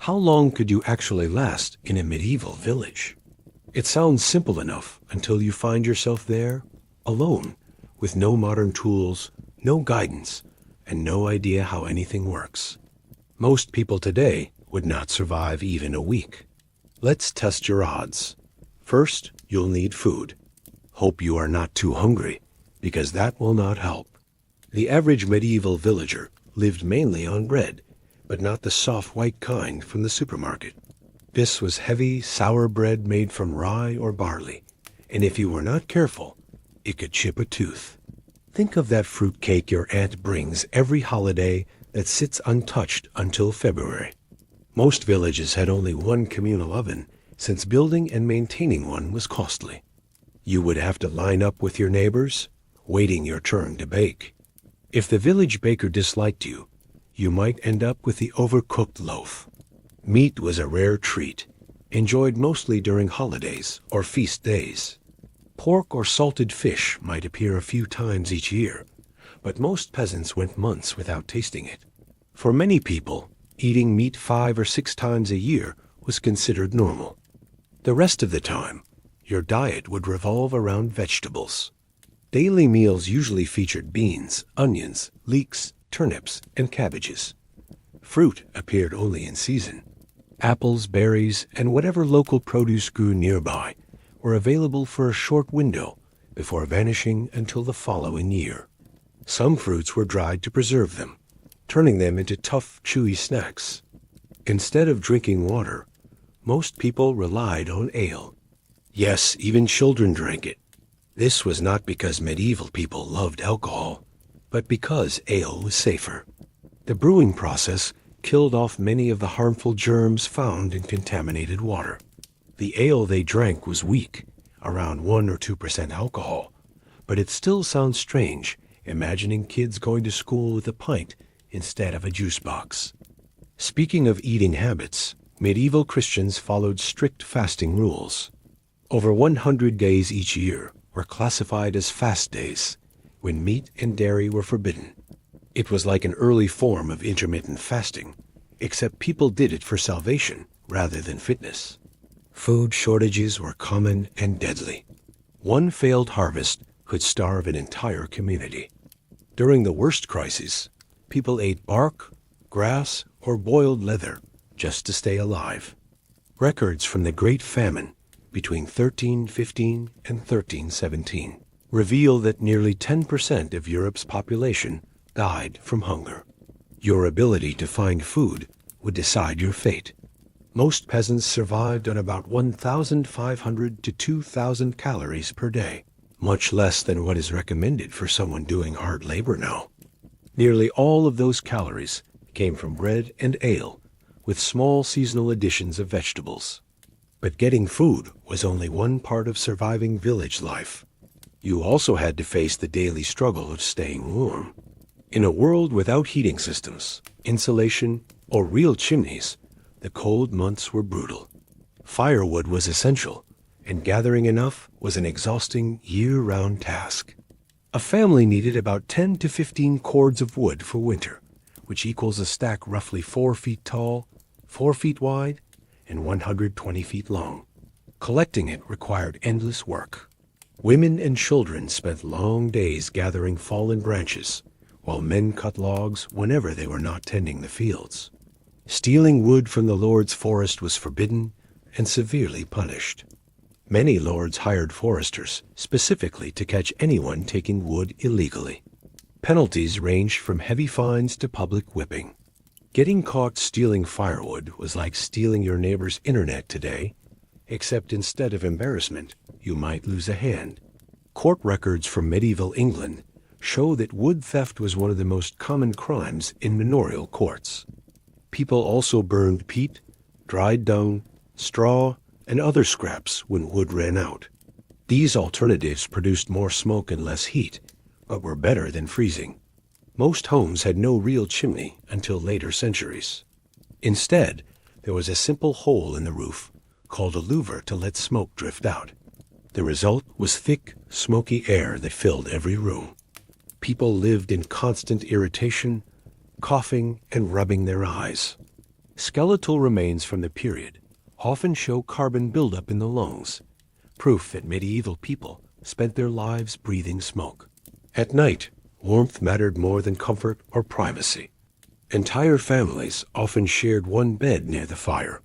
How long could you actually last in a medieval village? It sounds simple enough until you find yourself there, alone, with no modern tools, no guidance, and no idea how anything works. Most people today would not survive even a week. Let's test your odds. First, you'll need food. Hope you are not too hungry, because that will not help. The average medieval villager lived mainly on bread, but not the soft white kind from the supermarket. This was heavy, sour bread made from rye or barley, and if you were not careful, it could chip a tooth. Think of that fruit cake your aunt brings every holiday that sits untouched until February. Most villages had only one communal oven, since building and maintaining one was costly. You would have to line up with your neighbors, waiting your turn to bake. If the village baker disliked you, you might end up with the overcooked loaf. Meat was a rare treat, enjoyed mostly during holidays or feast days. Pork or salted fish might appear a few times each year, but most peasants went months without tasting it. For many people, eating meat 5 or 6 times a year was considered normal. The rest of the time, your diet would revolve around vegetables. Daily meals usually featured beans, onions, leeks, turnips, and cabbages. Fruit appeared only in season. Apples, berries, and whatever local produce grew nearby were available for a short window before vanishing until the following year. Some fruits were dried to preserve them, turning them into tough, chewy snacks. Instead of drinking water, most people relied on ale. Yes, even children drank it. This was not because medieval people loved alcohol, but because ale was safer. The brewing process killed off many of the harmful germs found in contaminated water. The ale they drank was weak, around 1 or 2% alcohol, but it still sounds strange imagining kids going to school with a pint instead of a juice box. Speaking of eating habits, medieval Christians followed strict fasting rules. Over 100 days each year were classified as fast days, when meat and dairy were forbidden. It was like an early form of intermittent fasting, except people did it for salvation rather than fitness. Food shortages were common and deadly. One failed harvest could starve an entire community. During the worst crises, people ate bark, grass, or boiled leather just to stay alive. Records from the Great Famine between 1315 and 1317 reveal that nearly 10% of Europe's population died from hunger. Your ability to find food would decide your fate. Most peasants survived on about 1,500 to 2,000 calories per day, much less than what is recommended for someone doing hard labor now. Nearly all of those calories came from bread and ale, with small seasonal additions of vegetables. But getting food was only one part of surviving village life. You also had to face the daily struggle of staying warm. In a world without heating systems, insulation, or real chimneys, the cold months were brutal. Firewood was essential, and gathering enough was an exhausting year-round task. A family needed about 10 to 15 cords of wood for winter, which equals a stack roughly 4 feet tall, 4 feet wide, and 120 feet long. Collecting it required endless work. Women and children spent long days gathering fallen branches, while men cut logs whenever they were not tending the fields. Stealing wood from the lord's forest was forbidden and severely punished. Many lords hired foresters specifically to catch anyone taking wood illegally. Penalties ranged from heavy fines to public whipping. Getting caught stealing firewood was like stealing your neighbor's internet today, except instead of embarrassment, you might lose a hand. Court records from medieval England show that wood theft was one of the most common crimes in manorial courts. People also burned peat, dried dung, straw, and other scraps when wood ran out. These alternatives produced more smoke and less heat, but were better than freezing. Most homes had no real chimney until later centuries. Instead, there was a simple hole in the roof called a louver to let smoke drift out. The result was thick, smoky air that filled every room. People lived in constant irritation, coughing and rubbing their eyes. Skeletal remains from the period often show carbon buildup in the lungs, proof that medieval people spent their lives breathing smoke. At night, warmth mattered more than comfort or privacy. Entire families often shared one bed near the fire,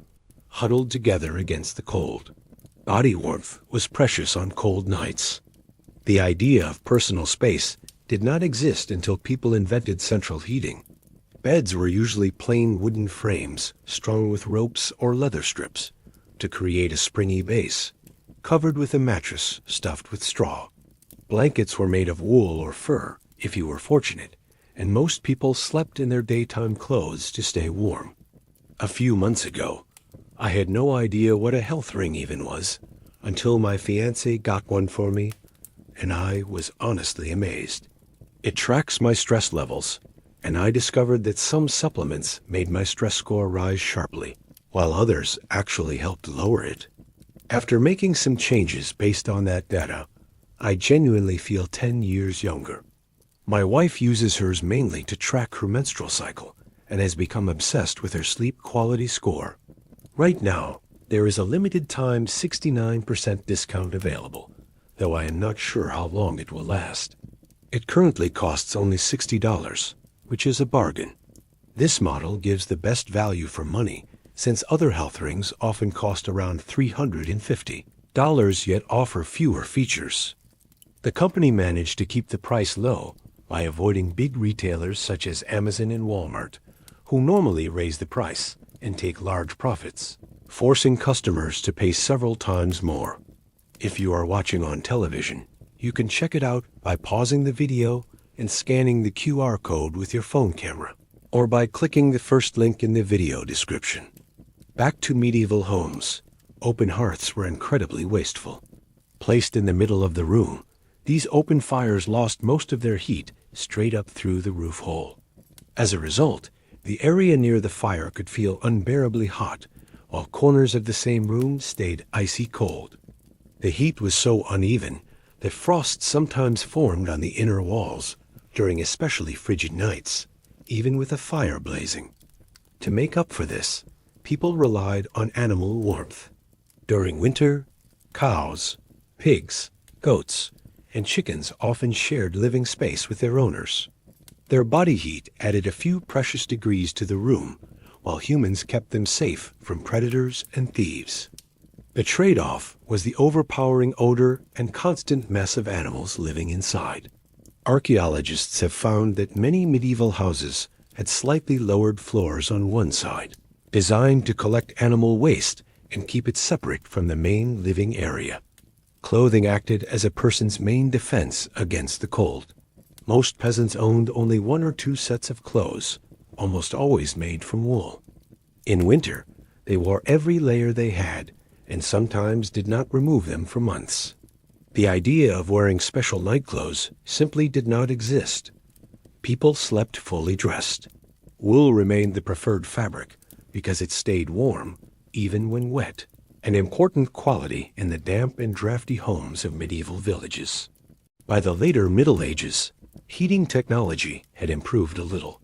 huddled together against the cold. Body warmth was precious on cold nights. The idea of personal space did not exist until people invented central heating. Beds were usually plain wooden frames strung with ropes or leather strips to create a springy base, covered with a mattress stuffed with straw. Blankets were made of wool or fur, if you were fortunate, and most people slept in their daytime clothes to stay warm. A few months ago, I had no idea what a health ring even was, until my fiancé got one for me, and I was honestly amazed. It tracks my stress levels, and I discovered that some supplements made my stress score rise sharply, while others actually helped lower it. After making some changes based on that data, I genuinely feel 10 years younger. My wife uses hers mainly to track her menstrual cycle and has become obsessed with her sleep quality score. Right now, there is a limited time 69% discount available, though I am not sure how long it will last. It currently costs only $60, which is a bargain. This model gives the best value for money, since other health rings often cost around $350, yet offer fewer features. The company managed to keep the price low by avoiding big retailers such as Amazon and Walmart, who normally raise the price and take large profits, forcing customers to pay several times more. If you are watching on television, you can check it out by pausing the video and scanning the QR code with your phone camera, or by clicking the first link in the video description. Back to medieval homes. Open hearths were incredibly wasteful. Placed in the middle of the room, these open fires lost most of their heat straight up through the roof hole. As a result, the area near the fire could feel unbearably hot, while corners of the same room stayed icy cold. The heat was so uneven that frost sometimes formed on the inner walls during especially frigid nights, even with a fire blazing. To make up for this, people relied on animal warmth. During winter, cows, pigs, goats, and chickens often shared living space with their owners. Their body heat added a few precious degrees to the room, while humans kept them safe from predators and thieves. The trade-off was the overpowering odor and constant mess of animals living inside. Archaeologists have found that many medieval houses had slightly lowered floors on one side, designed to collect animal waste and keep it separate from the main living area. Clothing acted as a person's main defense against the cold. Most peasants owned only one or two sets of clothes, almost always made from wool. In winter, they wore every layer they had, and sometimes did not remove them for months. The idea of wearing special night clothes simply did not exist. People slept fully dressed. Wool remained the preferred fabric because it stayed warm, even when wet, an important quality in the damp and drafty homes of medieval villages. By the later Middle Ages, heating technology had improved a little.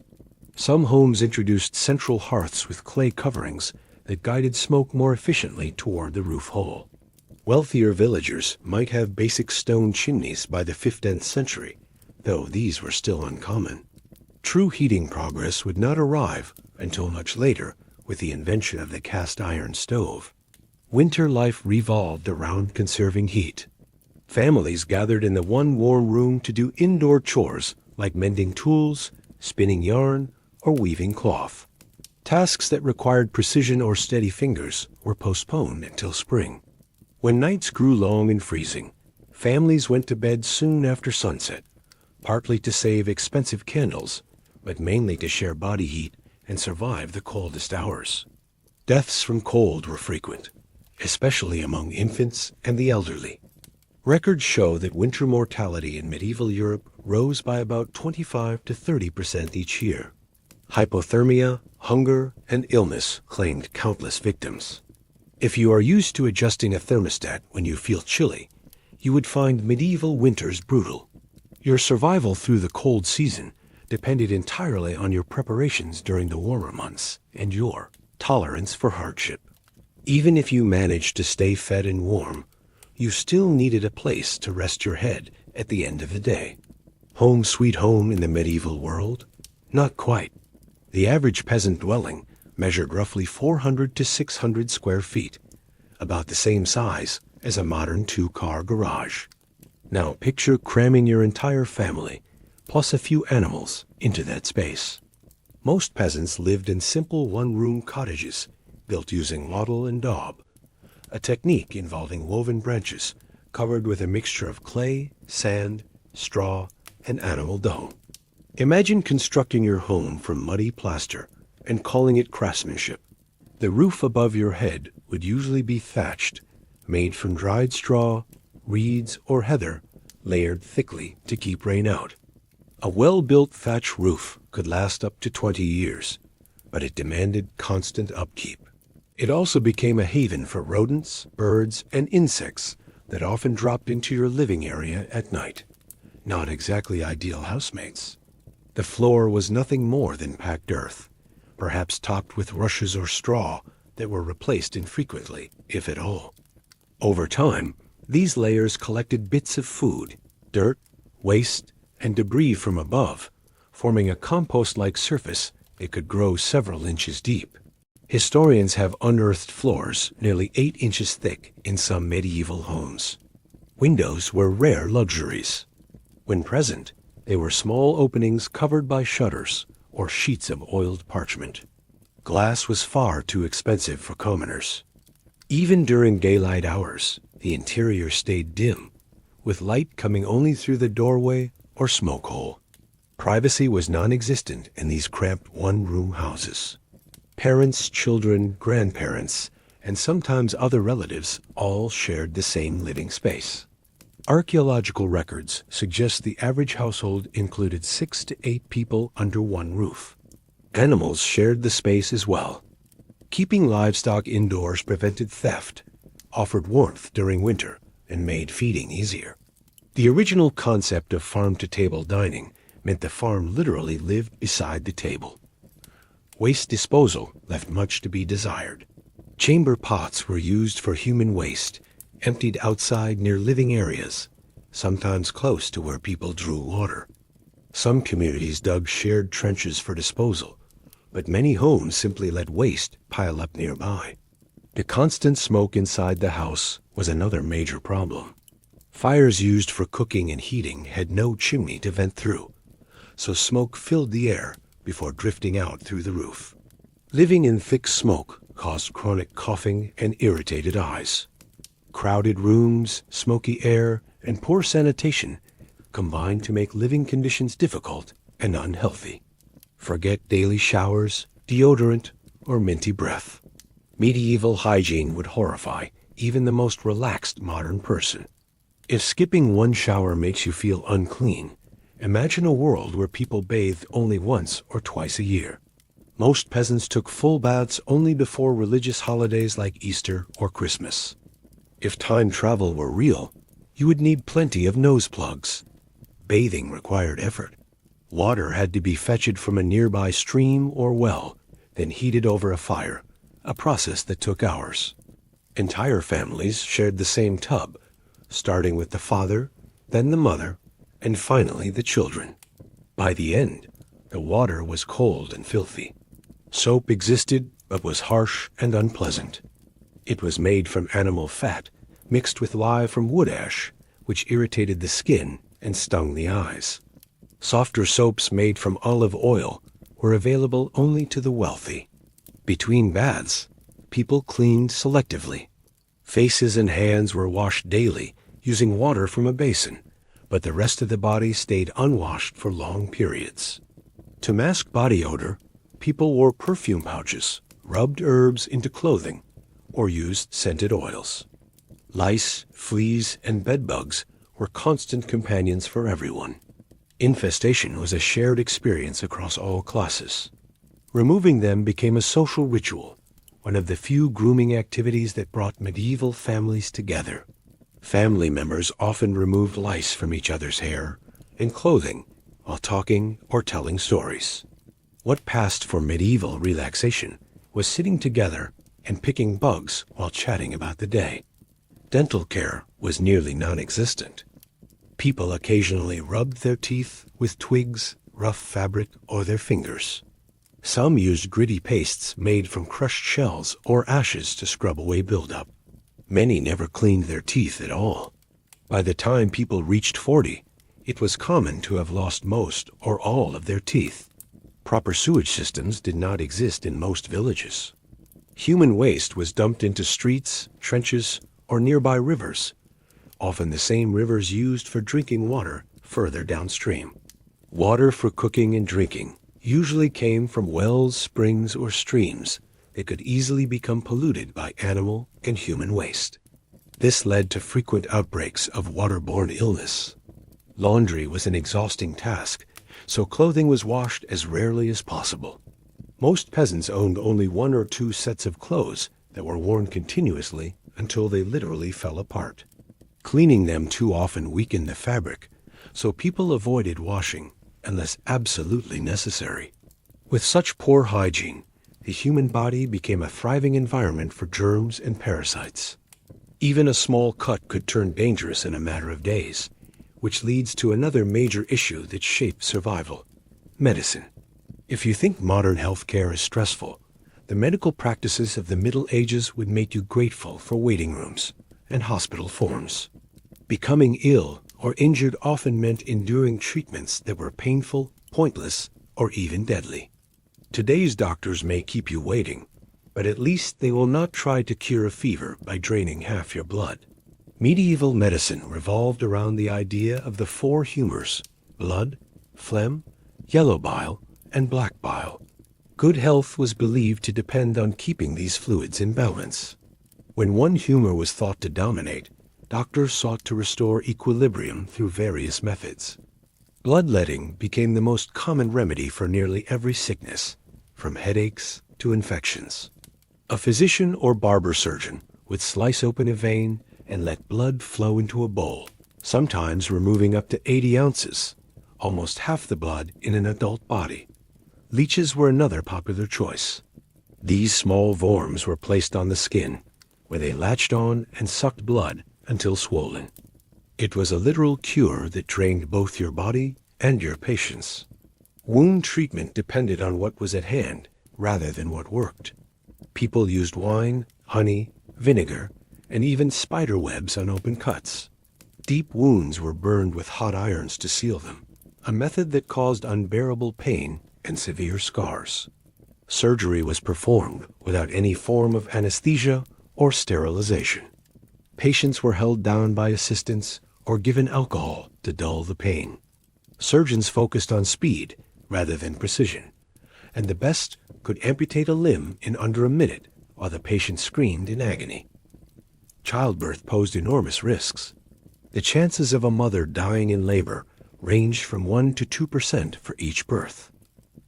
Some homes introduced central hearths with clay coverings that guided smoke more efficiently toward the roof hole. Wealthier villagers might have basic stone chimneys by the 15th century, though these were still uncommon. True heating progress would not arrive until much later with the invention of the cast iron stove. Winter life revolved around conserving heat. Families gathered in the one warm room to do indoor chores like mending tools, spinning yarn, or weaving cloth. Tasks that required precision or steady fingers were postponed until spring. When nights grew long and freezing, families went to bed soon after sunset, partly to save expensive candles, but mainly to share body heat and survive the coldest hours. Deaths from cold were frequent, especially among infants and the elderly. Records show that winter mortality in medieval Europe rose by about 25 to 30% each year. Hypothermia, hunger, and illness claimed countless victims. If you are used to adjusting a thermostat when you feel chilly, you would find medieval winters brutal. Your survival through the cold season depended entirely on your preparations during the warmer months and your tolerance for hardship. Even if you managed to stay fed and warm, you still needed a place to rest your head at the end of the day. Home sweet home in the medieval world? Not quite. The average peasant dwelling measured roughly 400 to 600 square feet, about the same size as a modern two-car garage. Now picture cramming your entire family, plus a few animals, into that space. Most peasants lived in simple one-room cottages built using wattle and daub, a technique involving woven branches covered with a mixture of clay, sand, straw, and animal dung. Imagine constructing your home from muddy plaster and calling it craftsmanship. The roof above your head would usually be thatched, made from dried straw, reeds, or heather, layered thickly to keep rain out. A well-built thatch roof could last up to 20 years, but it demanded constant upkeep. It also became a haven for rodents, birds, and insects that often dropped into your living area at night. Not exactly ideal housemates. The floor was nothing more than packed earth, perhaps topped with rushes or straw that were replaced infrequently, if at all. Over time, these layers collected bits of food, dirt, waste, and debris from above, forming a compost-like surface that could grow several inches deep. Historians have unearthed floors nearly 8 inches thick in some medieval homes. Windows were rare luxuries. When present, they were small openings covered by shutters or sheets of oiled parchment. Glass was far too expensive for commoners. Even during daylight hours, the interior stayed dim, with light coming only through the doorway or smoke hole. Privacy was non-existent in these cramped one-room houses. Parents, children, grandparents, and sometimes other relatives all shared the same living space. Archaeological records suggest the average household included 6 to 8 people under one roof. Animals shared the space as well. Keeping livestock indoors prevented theft, offered warmth during winter, and made feeding easier. The original concept of farm-to-table dining meant the farm literally lived beside the table. Waste disposal left much to be desired. Chamber pots were used for human waste, emptied outside near living areas, sometimes close to where people drew water. Some communities dug shared trenches for disposal, but many homes simply let waste pile up nearby. The constant smoke inside the house was another major problem. Fires used for cooking and heating had no chimney to vent through, so smoke filled the air before drifting out through the roof. Living in thick smoke caused chronic coughing and irritated eyes. Crowded rooms, smoky air, and poor sanitation combined to make living conditions difficult and unhealthy. Forget daily showers, deodorant, or minty breath. Medieval hygiene would horrify even the most relaxed modern person. If skipping one shower makes you feel unclean, imagine a world where people bathed only once or twice a year. Most peasants took full baths only before religious holidays like Easter or Christmas. If time travel were real, you would need plenty of nose plugs. Bathing required effort. Water had to be fetched from a nearby stream or well, then heated over a fire, a process that took hours. Entire families shared the same tub, starting with the father, then the mother, and finally the children. By the end, the water was cold and filthy. Soap existed, but was harsh and unpleasant. It was made from animal fat, mixed with lye from wood ash, which irritated the skin and stung the eyes. Softer soaps made from olive oil were available only to the wealthy. Between baths, people cleaned selectively. Faces and hands were washed daily using water from a basin, but the rest of the body stayed unwashed for long periods. To mask body odor, people wore perfume pouches, rubbed herbs into clothing, or used scented oils. Lice, fleas, and bedbugs were constant companions for everyone. Infestation was a shared experience across all classes. Removing them became a social ritual, one of the few grooming activities that brought medieval families together. Family members often removed lice from each other's hair and clothing while talking or telling stories. What passed for medieval relaxation was sitting together and picking bugs while chatting about the day. Dental care was nearly non-existent. People occasionally rubbed their teeth with twigs, rough fabric, or their fingers. Some used gritty pastes made from crushed shells or ashes to scrub away buildup. Many never cleaned their teeth at all. By the time people reached 40, it was common to have lost most or all of their teeth. Proper sewage systems did not exist in most villages. Human waste was dumped into streets, trenches, or nearby rivers, often the same rivers used for drinking water further downstream. Water for cooking and drinking usually came from wells, springs, or streams that could easily become polluted by animal and human waste. This led to frequent outbreaks of waterborne illness. Laundry was an exhausting task, so clothing was washed as rarely as possible. Most peasants owned only 1 or 2 sets of clothes that were worn continuously until they literally fell apart. Cleaning them too often weakened the fabric, so people avoided washing unless absolutely necessary. With such poor hygiene, the human body became a thriving environment for germs and parasites. Even a small cut could turn dangerous in a matter of days, which leads to another major issue that shaped survival: medicine. If you think modern healthcare is stressful, the medical practices of the Middle Ages would make you grateful for waiting rooms and hospital forms. Becoming ill or injured often meant enduring treatments that were painful, pointless, or even deadly. Today's doctors may keep you waiting, but at least they will not try to cure a fever by draining half your blood. Medieval medicine revolved around the idea of the 4 humors: blood, phlegm, yellow bile, and black bile. Good health was believed to depend on keeping these fluids in balance. When one humor was thought to dominate, doctors sought to restore equilibrium through various methods. Bloodletting became the most common remedy for nearly every sickness, from headaches to infections. A physician or barber surgeon would slice open a vein and let blood flow into a bowl, sometimes removing up to 80 ounces, almost half the blood in an adult body. Leeches were another popular choice. These small worms were placed on the skin, where they latched on and sucked blood until swollen. It was a literal cure that drained both your body and your patients. Wound treatment depended on what was at hand rather than what worked. People used wine, honey, vinegar, and even spider webs on open cuts. Deep wounds were burned with hot irons to seal them, a method that caused unbearable pain and severe scars. Surgery was performed without any form of anesthesia or sterilization. Patients were held down by assistants or given alcohol to dull the pain. Surgeons focused on speed rather than precision, and the best could amputate a limb in under a minute while the patient screamed in agony. Childbirth posed enormous risks. The chances of a mother dying in labor ranged from 1 to 2% for each birth.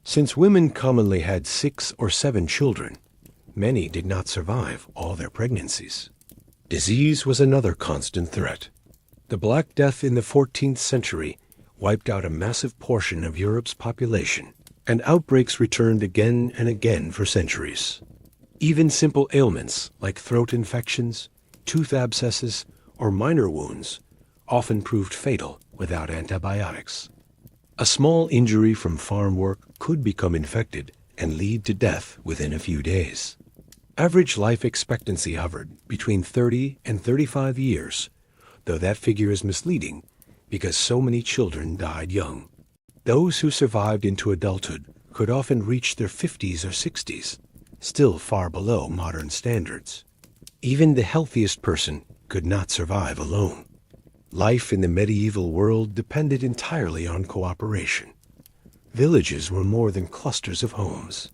Since women commonly had 6 or 7 children, many did not survive all their pregnancies. Disease was another constant threat. The Black Death in the 14th century wiped out a massive portion of Europe's population, and outbreaks returned again and again for centuries. Even simple ailments like throat infections, tooth abscesses, or minor wounds often proved fatal without antibiotics. A small injury from farm work could become infected and lead to death within a few days. Average life expectancy hovered between 30 and 35 years, though that figure is misleading because so many children died young. Those who survived into adulthood could often reach their 50s or 60s, still far below modern standards. Even the healthiest person could not survive alone. Life in the medieval world depended entirely on cooperation. Villages were more than clusters of homes.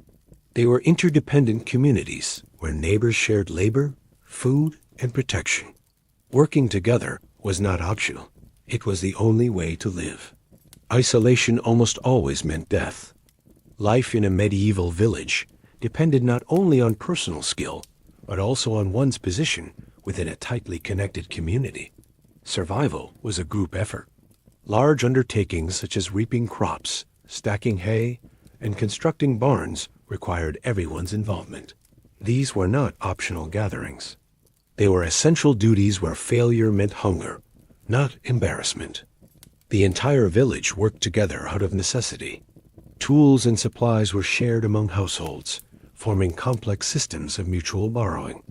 They were interdependent communities where neighbors shared labor, food, and protection. Working together was not optional. It was the only way to live. Isolation almost always meant death. Life in a medieval village depended not only on personal skill, but also on one's position within a tightly connected community. Survival was a group effort. Large undertakings such as reaping crops, stacking hay, and constructing barns required everyone's involvement. These were not optional gatherings. They were essential duties where failure meant hunger, not embarrassment. The entire village worked together out of necessity. Tools and supplies were shared among households, forming complex systems of mutual borrowing.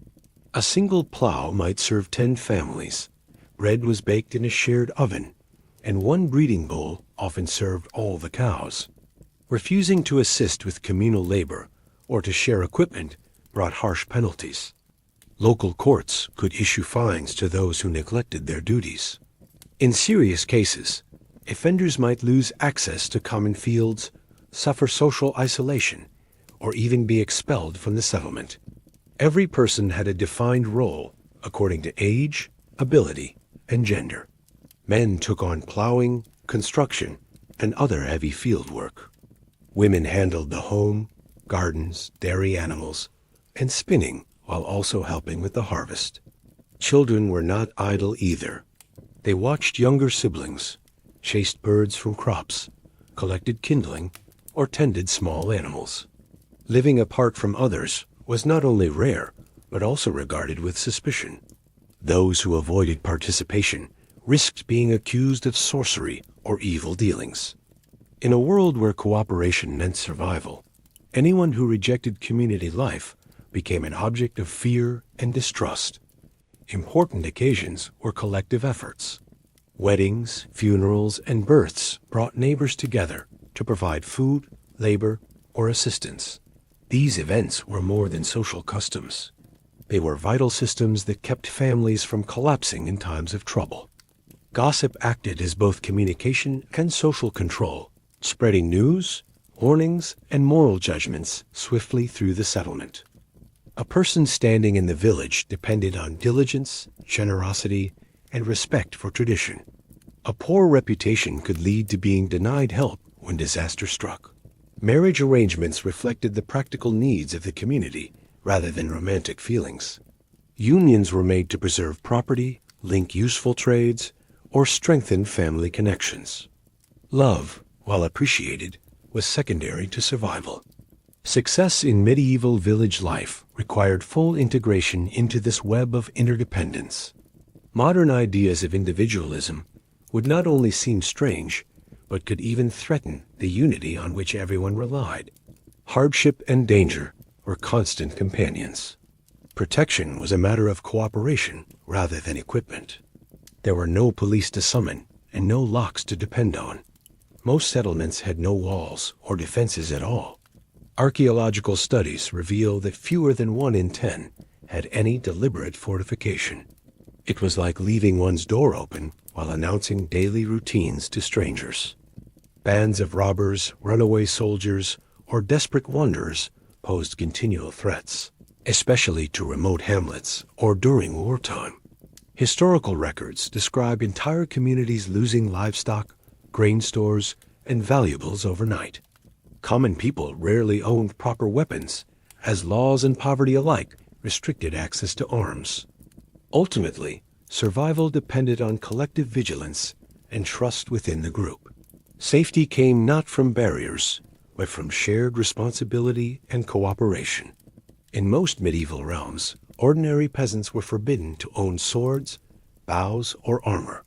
A single plow might serve 10 families. Bread was baked in a shared oven, and one breeding bowl often served all the cows. Refusing to assist with communal labor or to share equipment brought harsh penalties. Local courts could issue fines to those who neglected their duties. In serious cases, offenders might lose access to common fields, suffer social isolation, or even be expelled from the settlement. Every person had a defined role according to age, ability, and gender. Men took on plowing, construction, and other heavy field work. Women handled the home, gardens, dairy animals, and spinning while also helping with the harvest. Children were not idle either. They watched younger siblings, chased birds from crops, collected kindling, or tended small animals. Living apart from others was not only rare, but also regarded with suspicion. Those who avoided participation risked being accused of sorcery or evil dealings. In a world where cooperation meant survival, anyone who rejected community life became an object of fear and distrust. Important occasions were collective efforts. Weddings, funerals, and births brought neighbors together to provide food, labor, or assistance. These events were more than social customs. They were vital systems that kept families from collapsing in times of trouble. Gossip acted as both communication and social control, spreading news, warnings, and moral judgments swiftly through the settlement. A person standing in the village depended on diligence, generosity, and respect for tradition. A poor reputation could lead to being denied help when disaster struck. Marriage arrangements reflected the practical needs of the community rather than romantic feelings. Unions were made to preserve property, link useful trades, or strengthen family connections. Love, while appreciated, was secondary to survival. Success in medieval village life required full integration into this web of interdependence. Modern ideas of individualism would not only seem strange, but could even threaten the unity on which everyone relied. Hardship and danger were constant companions. Protection was a matter of cooperation rather than equipment. There were no police to summon and no locks to depend on. Most settlements had no walls or defenses at all. Archaeological studies reveal that fewer than 1 in 10 had any deliberate fortification. It was like leaving one's door open while announcing daily routines to strangers. Bands of robbers, runaway soldiers, or desperate wanderers posed continual threats, especially to remote hamlets or during wartime. Historical records describe entire communities losing livestock, grain stores, and valuables overnight. Common people rarely owned proper weapons, as laws and poverty alike restricted access to arms. Ultimately, survival depended on collective vigilance and trust within the group. Safety came not from barriers, but from shared responsibility and cooperation. In most medieval realms, ordinary peasants were forbidden to own swords, bows, or armor.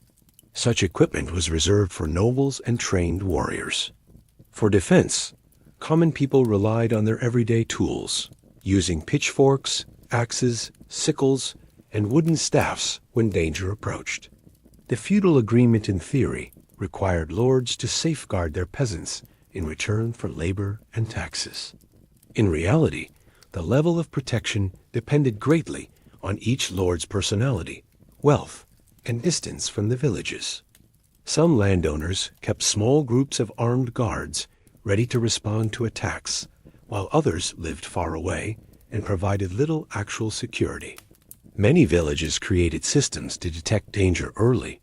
Such equipment was reserved for nobles and trained warriors. For defense, common people relied on their everyday tools, using pitchforks, axes, sickles, and wooden staffs when danger approached. The feudal agreement in theory required lords to safeguard their peasants in return for labor and taxes. In reality, the level of protection depended greatly on each lord's personality, wealth, and distance from the villages. Some landowners kept small groups of armed guards ready to respond to attacks, while others lived far away and provided little actual security. Many villages created systems to detect danger early.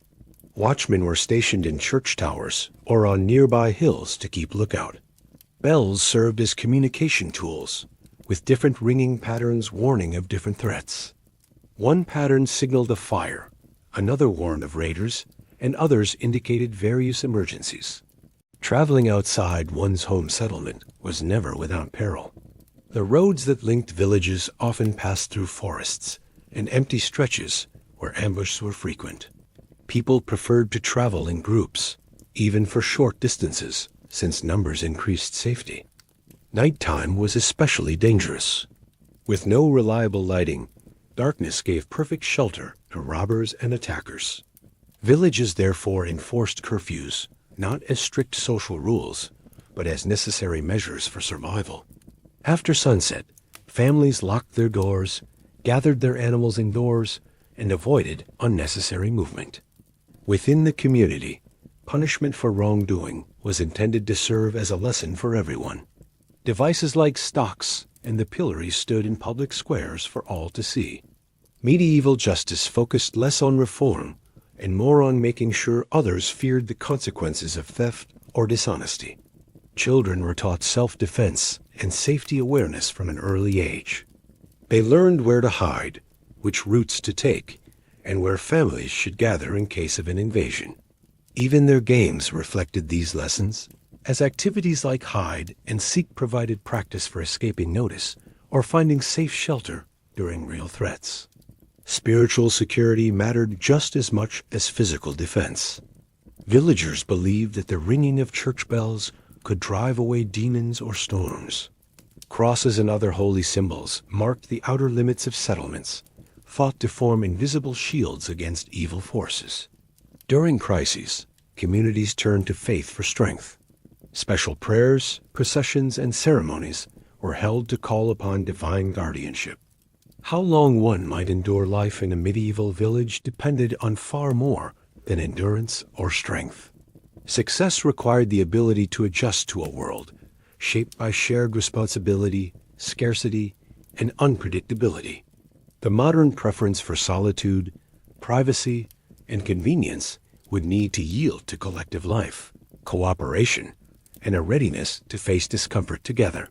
Watchmen were stationed in church towers or on nearby hills to keep lookout. Bells served as communication tools, with different ringing patterns warning of different threats. One pattern signaled a fire, another warned of raiders, and others indicated various emergencies. Traveling outside one's home settlement was never without peril. The roads that linked villages often passed through forests and empty stretches where ambushes were frequent. People preferred to travel in groups, even for short distances, since numbers increased safety. Nighttime was especially dangerous. With no reliable lighting, darkness gave perfect shelter to robbers and attackers. Villages therefore enforced curfews, not as strict social rules, but as necessary measures for survival. After sunset, families locked their doors, gathered their animals indoors, and avoided unnecessary movement. Within the community, punishment for wrongdoing was intended to serve as a lesson for everyone. Devices like stocks and the pillory stood in public squares for all to see. Medieval justice focused less on reform and more on making sure others feared the consequences of theft or dishonesty. Children were taught self-defense and safety awareness from an early age. They learned where to hide, which routes to take, and where families should gather in case of an invasion. Even their games reflected these lessons, as activities like hide and seek provided practice for escaping notice or finding safe shelter during real threats. Spiritual security mattered just as much as physical defense. Villagers believed that the ringing of church bells could drive away demons or storms. Crosses and other holy symbols marked the outer limits of settlements, thought to form invisible shields against evil forces. During crises, communities turned to faith for strength. Special prayers, processions, and ceremonies were held to call upon divine guardianship. How long one might endure life in a medieval village depended on far more than endurance or strength. Success required the ability to adjust to a world shaped by shared responsibility, scarcity, and unpredictability. The modern preference for solitude, privacy, and convenience would need to yield to collective life, cooperation, and a readiness to face discomfort together.